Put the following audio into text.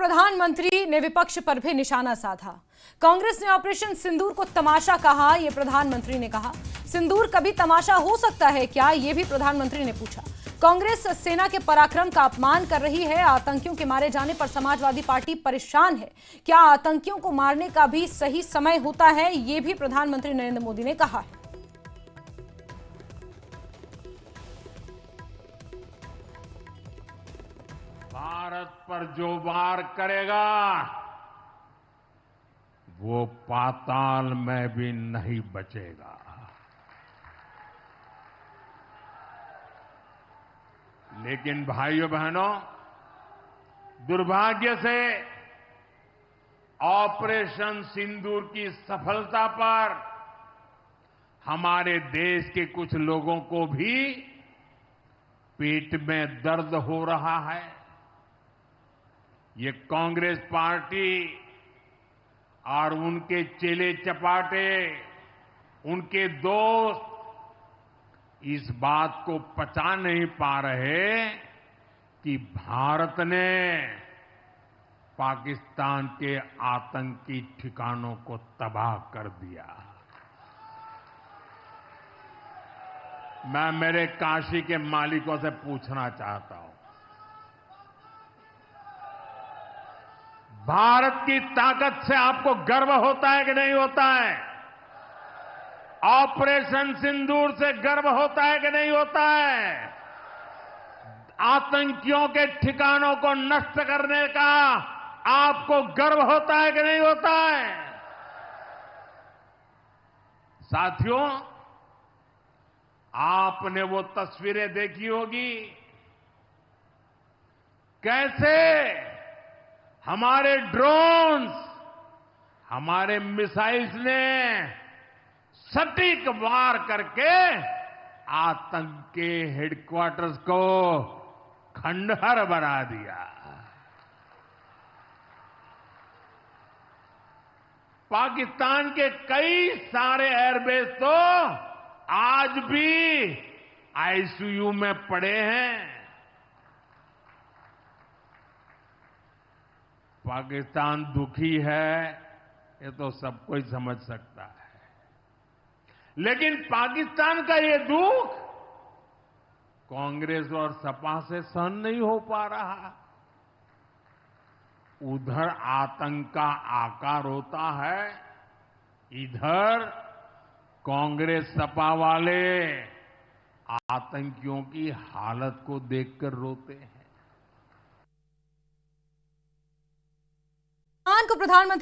प्रधानमंत्री ने विपक्ष पर भी निशाना साधा। कांग्रेस ने ऑपरेशन सिंदूर को तमाशा कहा। यह प्रधानमंत्री ने कहा। सिंदूर कभी तमाशा हो सकता है क्या, यह भी प्रधानमंत्री ने पूछा। कांग्रेस सेना के पराक्रम का अपमान कर रही है। आतंकियों के मारे जाने पर समाजवादी पार्टी परेशान है। क्या आतंकियों को मारने का भी सही समय होता है, यह भी प्रधानमंत्री नरेंद्र मोदी ने कहा है। भारत पर जो वार करेगा वो पाताल में भी नहीं बचेगा। लेकिन भाइयों बहनों, दुर्भाग्य से ऑपरेशन सिंदूर की सफलता पर हमारे देश के कुछ लोगों को भी पेट में दर्द हो रहा है। ये कांग्रेस पार्टी और उनके चेले चपाटे, उनके दोस्त इस बात को पचा नहीं पा रहे कि भारत ने पाकिस्तान के आतंकी ठिकानों को तबाह कर दिया। मैं मेरे काशी के मालिकों से पूछना चाहता हूं, भारत की ताकत से आपको गर्व होता है कि नहीं होता है? ऑपरेशन सिंदूर से गर्व होता है कि नहीं होता है? आतंकियों के ठिकानों को नष्ट करने का आपको गर्व होता है कि नहीं होता है? साथियों, आपने वो तस्वीरें देखी होगी, कैसे हमारे ड्रोन्स, हमारे मिसाइल्स ने सटीक वार करके आतंक के हेडक्वार्टर्स को खंडहर बना दिया। पाकिस्तान के कई सारे एयरबेस तो आज भी आईसीयू में पड़े हैं। पाकिस्तान दुखी है, ये तो सब कोई समझ सकता है, लेकिन पाकिस्तान का ये दुख कांग्रेस और सपा से सहन नहीं हो पा रहा। उधर आतंक का आकार होता है, इधर कांग्रेस सपा वाले आतंकियों की हालत को देखकर रोते हैं। को प्रधानमंत्री